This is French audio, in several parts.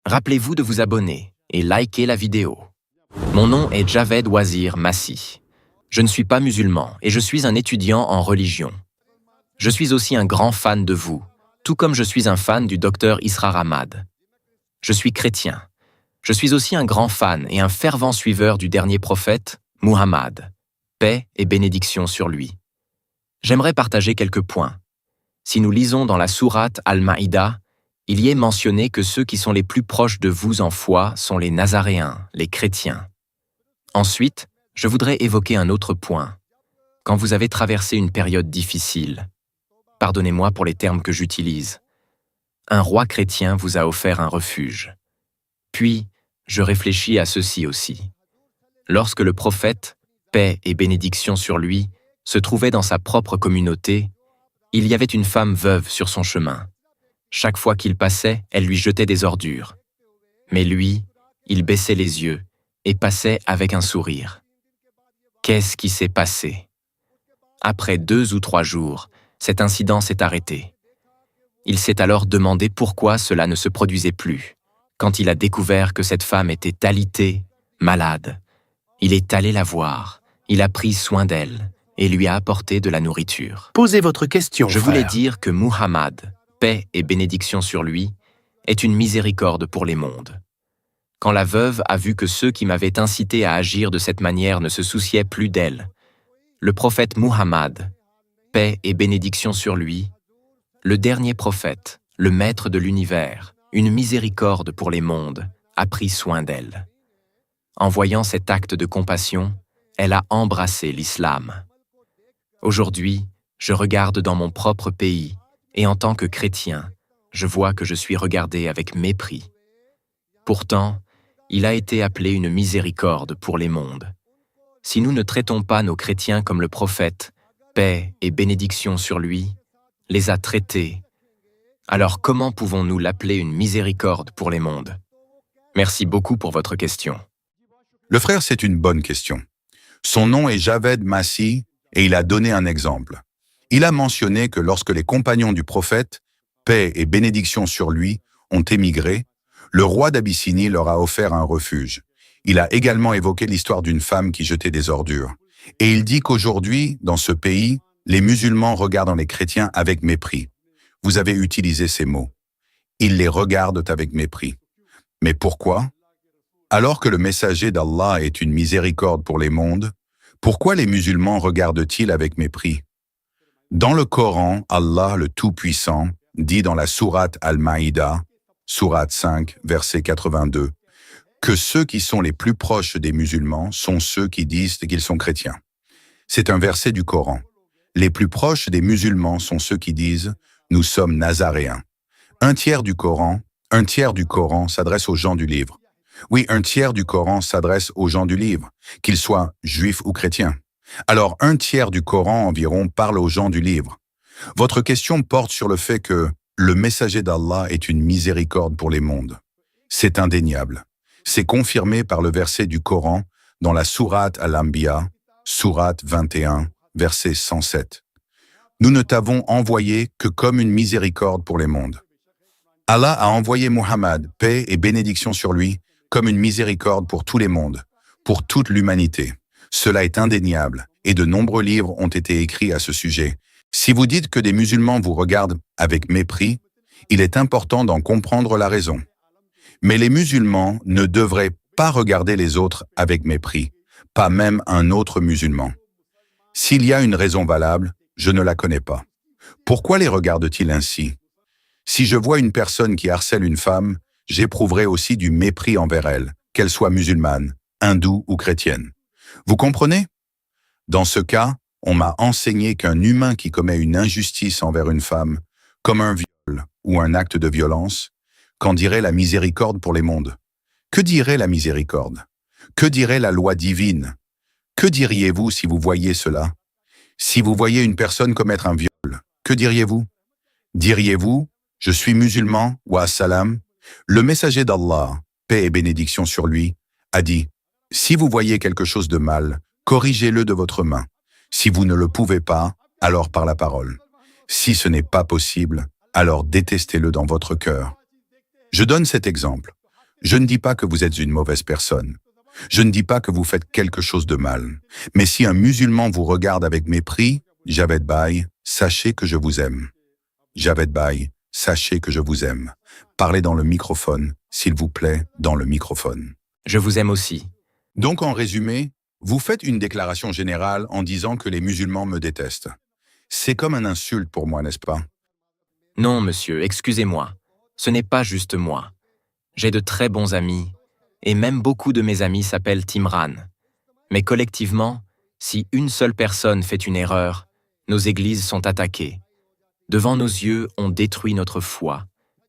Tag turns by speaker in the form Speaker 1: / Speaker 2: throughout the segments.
Speaker 1: Rappelez-vous de vous abonner et liker la vidéo. Mon nom est Javed Wazir Massi. Je ne suis pas musulman et je suis un étudiant en religion. Je suis aussi un grand fan de vous, tout comme je suis un fan du docteur Israr Ahmad. Je suis chrétien. Je suis aussi un grand fan et un fervent suiveur du dernier prophète, Muhammad. Paix et bénédiction sur lui. J'aimerais partager quelques points. Si nous lisons dans la sourate Al-Maïda, il y est mentionné que ceux qui sont les plus proches de vous en foi sont les Nazaréens, les chrétiens. Ensuite, je voudrais évoquer un autre point. Quand vous avez traversé une période difficile, pardonnez-moi pour les termes que j'utilise, un roi chrétien vous a offert un refuge. Puis, je réfléchis à ceci aussi. Lorsque le prophète, paix et bénédiction sur lui, se trouvait dans sa propre communauté, il y avait une femme veuve sur son chemin. Chaque fois qu'il passait, elle lui jetait des ordures. Mais lui, il baissait les yeux et passait avec un sourire. Qu'est-ce qui s'est passé? Après 2 ou 3 jours, cet incident s'est arrêté. Il s'est alors demandé pourquoi cela ne se produisait plus. Quand il a découvert que cette femme était alitée, malade, il est allé la voir, il a pris soin d'elle et lui a apporté de la nourriture.
Speaker 2: Posez votre question,
Speaker 1: Je
Speaker 2: frère.
Speaker 1: voulais dire que Muhammad, paix et bénédiction sur lui, est une miséricorde pour les mondes. Quand la veuve a vu que ceux qui m'avaient incité à agir de cette manière ne se souciaient plus d'elle, le prophète Muhammad, paix et bénédiction sur lui, le dernier prophète, le maître de l'univers, une miséricorde pour les mondes, a pris soin d'elle. En voyant cet acte de compassion, elle a embrassé l'islam. Aujourd'hui, je regarde dans mon propre pays et en tant que chrétien, je vois que je suis regardé avec mépris. Pourtant, il a été appelé une miséricorde pour les mondes. Si nous ne traitons pas nos chrétiens comme le prophète, paix et bénédiction sur lui, les a traités, alors comment pouvons-nous l'appeler une miséricorde pour les mondes? Merci beaucoup pour votre question.
Speaker 3: Le frère, c'est une bonne question. Son nom est Javed Massi et il a donné un exemple. Il a mentionné que lorsque les compagnons du prophète, paix et bénédiction sur lui, ont émigré, le roi d'Abyssinie leur a offert un refuge. Il a également évoqué l'histoire d'une femme qui jetait des ordures. Et il dit qu'aujourd'hui, dans ce pays, les musulmans regardent les chrétiens avec mépris. Vous avez utilisé ces mots. Ils les regardent avec mépris. Mais pourquoi? Alors que le messager d'Allah est une miséricorde pour les mondes, pourquoi les musulmans regardent-ils avec mépris? Dans le Coran, Allah le Tout-Puissant dit dans la sourate Al-Maïda, sourate 5, verset 82, que ceux qui sont les plus proches des musulmans sont ceux qui disent qu'ils sont chrétiens. C'est un verset du Coran. Les plus proches des musulmans sont ceux qui disent « Nous sommes nazaréens ». Un tiers du Coran s'adresse aux gens du livre. Oui, un tiers du Coran s'adresse aux gens du livre, qu'ils soient juifs ou chrétiens. Alors, un tiers du Coran environ parle aux gens du livre. Votre question porte sur le fait que le messager d'Allah est une miséricorde pour les mondes. C'est indéniable. C'est confirmé par le verset du Coran dans la sourate Al-Anbiya, sourate 21, verset 107. Nous ne t'avons envoyé que comme une miséricorde pour les mondes. Allah a envoyé Muhammad, paix et bénédiction sur lui, comme une miséricorde pour tous les mondes, pour toute l'humanité. Cela est indéniable, et de nombreux livres ont été écrits à ce sujet. Si vous dites que des musulmans vous regardent avec mépris, il est important d'en comprendre la raison. Mais les musulmans ne devraient pas regarder les autres avec mépris, pas même un autre musulman. S'il y a une raison valable, je ne la connais pas. Pourquoi les regardent-ils ainsi? Si je vois une personne qui harcèle une femme, j'éprouverai aussi du mépris envers elle, qu'elle soit musulmane, hindoue ou chrétienne. Vous comprenez? Dans ce cas, on m'a enseigné qu'un humain qui commet une injustice envers une femme, comme un viol ou un acte de violence, qu'en dirait la miséricorde pour les mondes? Que dirait la miséricorde? Que dirait la loi divine? Que diriez-vous si vous voyiez cela? Si vous voyez une personne commettre un viol, que diriez-vous? Diriez-vous « Je suis musulman, wa assalam ». Le messager d'Allah, paix et bénédiction sur lui, a dit « Si vous voyez quelque chose de mal, corrigez-le de votre main. Si vous ne le pouvez pas, alors par la parole. Si ce n'est pas possible, alors détestez-le dans votre cœur. » Je donne cet exemple. Je ne dis pas que vous êtes une mauvaise personne. Je ne dis pas que vous faites quelque chose de mal. Mais si un musulman vous regarde avec mépris, Javed Bhai, sachez que je vous aime. Javed Bhai, sachez que je vous aime. Parlez dans le microphone, s'il vous plaît, dans le microphone.
Speaker 1: Je vous aime aussi.
Speaker 3: Donc en résumé, vous faites une déclaration générale en disant que les musulmans me détestent. C'est comme une insulte pour moi, n'est-ce pas?
Speaker 1: Non, monsieur, excusez-moi. Ce n'est pas juste moi. J'ai de très bons amis, et même beaucoup de mes amis s'appellent Timran. Mais collectivement, si une seule personne fait une erreur, nos églises sont attaquées. Devant nos yeux, on détruit notre foi,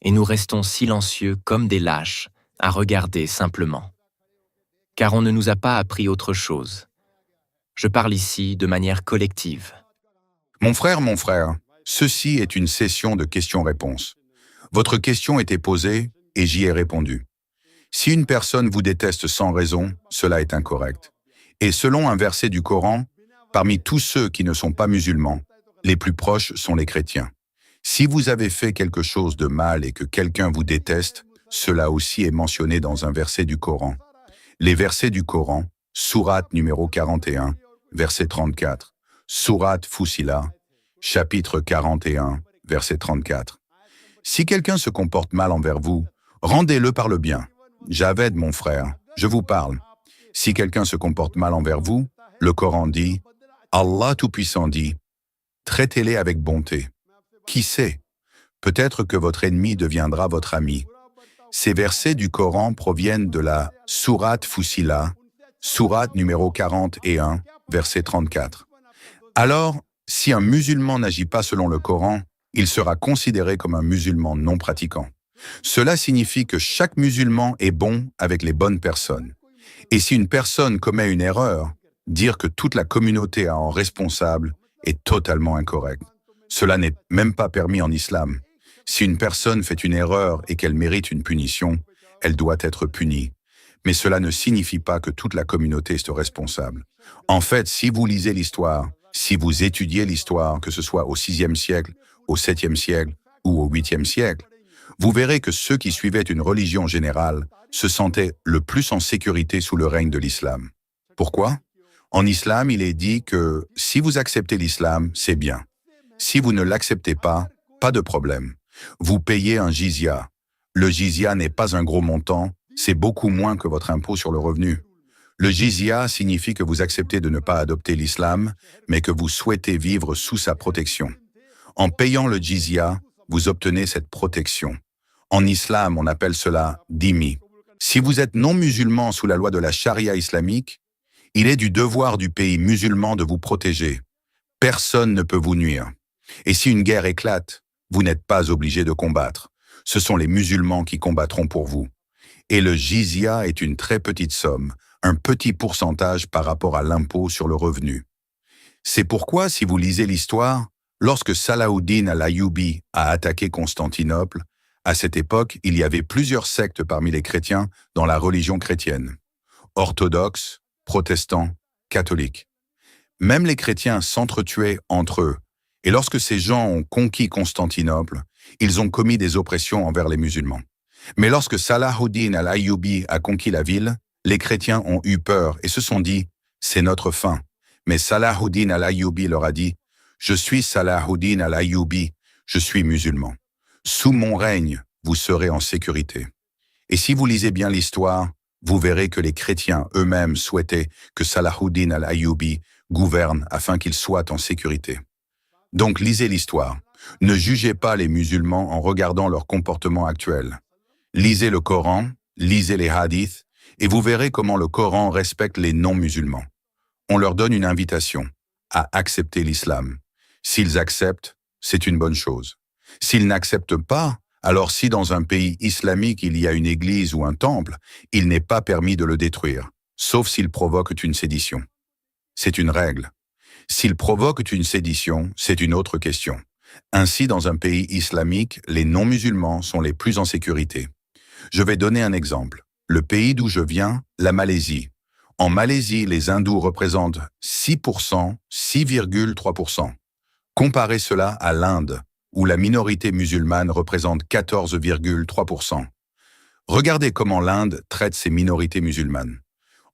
Speaker 1: et nous restons silencieux comme des lâches, à regarder simplement. Car on ne nous a pas appris autre chose. Je parle ici de manière collective.
Speaker 3: Mon frère, ceci est une session de questions-réponses. Votre question était posée et j'y ai répondu. Si une personne vous déteste sans raison, cela est incorrect. Et selon un verset du Coran, parmi tous ceux qui ne sont pas musulmans, les plus proches sont les chrétiens. Si vous avez fait quelque chose de mal et que quelqu'un vous déteste, cela aussi est mentionné dans un verset du Coran. Les versets du Coran, sourate numéro 41, verset 34, sourate Fussilat, chapitre 41, verset 34. Si quelqu'un se comporte mal envers vous, rendez-le par le bien. Javed, mon frère, je vous parle. Si quelqu'un se comporte mal envers vous, le Coran dit, Allah Tout-Puissant dit, traitez-les avec bonté. Qui sait? Peut-être que votre ennemi deviendra votre ami. Ces versets du Coran proviennent de la sourate Fussilat, sourate numéro 41, verset 34. Alors, si un musulman n'agit pas selon le Coran, il sera considéré comme un musulman non pratiquant. Cela signifie que chaque musulman est bon avec les bonnes personnes. Et si une personne commet une erreur, dire que toute la communauté est en responsable est totalement incorrect. Cela n'est même pas permis en islam. Si une personne fait une erreur et qu'elle mérite une punition, elle doit être punie. Mais cela ne signifie pas que toute la communauté est responsable. En fait, si vous lisez l'histoire, si vous étudiez l'histoire, que ce soit au VIe siècle, au VIIe siècle ou au VIIIe siècle, vous verrez que ceux qui suivaient une religion générale se sentaient le plus en sécurité sous le règne de l'islam. Pourquoi? En islam, il est dit que si vous acceptez l'islam, c'est bien. Si vous ne l'acceptez pas, pas de problème. Vous payez un jizya. Le jizya n'est pas un gros montant, c'est beaucoup moins que votre impôt sur le revenu. Le jizya signifie que vous acceptez de ne pas adopter l'islam, mais que vous souhaitez vivre sous sa protection. En payant le jizya, vous obtenez cette protection. En islam, on appelle cela dhimmi. Si vous êtes non musulman sous la loi de la charia islamique, il est du devoir du pays musulman de vous protéger. Personne ne peut vous nuire. Et si une guerre éclate, vous n'êtes pas obligé de combattre. Ce sont les musulmans qui combattront pour vous. Et le jizya est une très petite somme, un petit pourcentage par rapport à l'impôt sur le revenu. C'est pourquoi, si vous lisez l'histoire, lorsque Salahuddin al-Ayyubi a attaqué Constantinople, à cette époque, il y avait plusieurs sectes parmi les chrétiens dans la religion chrétienne. Orthodoxes, protestants, catholiques. Même les chrétiens s'entretuaient entre eux. Et lorsque ces gens ont conquis Constantinople, ils ont commis des oppressions envers les musulmans. Mais lorsque Salahuddin al-Ayyubi a conquis la ville, les chrétiens ont eu peur et se sont dit « c'est notre fin ». Mais Salahuddin al-Ayyubi leur a dit « je suis Salahuddin al-Ayyubi, je suis musulman. Sous mon règne, vous serez en sécurité ». Et si vous lisez bien l'histoire, vous verrez que les chrétiens eux-mêmes souhaitaient que Salahuddin al-Ayyubi gouverne afin qu'il soit en sécurité. Donc lisez l'histoire. Ne jugez pas les musulmans en regardant leur comportement actuel. Lisez le Coran, lisez les hadiths, et vous verrez comment le Coran respecte les non-musulmans. On leur donne une invitation à accepter l'islam. S'ils acceptent, c'est une bonne chose. S'ils n'acceptent pas, alors si dans un pays islamique il y a une église ou un temple, il n'est pas permis de le détruire, sauf s'il provoque une sédition. C'est une règle. S'il provoque une sédition, c'est une autre question. Ainsi, dans un pays islamique, les non-musulmans sont les plus en sécurité. Je vais donner un exemple. Le pays d'où je viens, la Malaisie. En Malaisie, les hindous représentent 6%, 6,3%. Comparez cela à l'Inde, où la minorité musulmane représente 14,3%. Regardez comment l'Inde traite ses minorités musulmanes.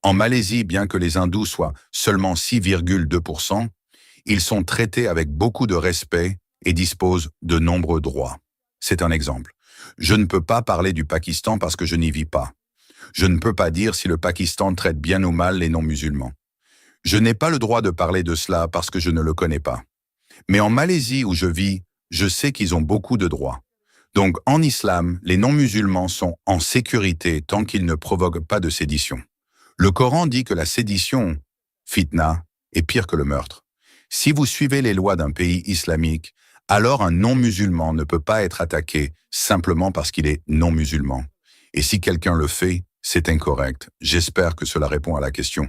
Speaker 3: En Malaisie, bien que les hindous soient seulement 6,2%, ils sont traités avec beaucoup de respect et disposent de nombreux droits. C'est un exemple. Je ne peux pas parler du Pakistan parce que je n'y vis pas. Je ne peux pas dire si le Pakistan traite bien ou mal les non-musulmans. Je n'ai pas le droit de parler de cela parce que je ne le connais pas. Mais en Malaisie où je vis, je sais qu'ils ont beaucoup de droits. Donc en islam, les non-musulmans sont en sécurité tant qu'ils ne provoquent pas de sédition. Le Coran dit que la sédition, fitna, est pire que le meurtre. Si vous suivez les lois d'un pays islamique, alors un non-musulman ne peut pas être attaqué simplement parce qu'il est non-musulman. Et si quelqu'un le fait, c'est incorrect. J'espère que cela répond à la question.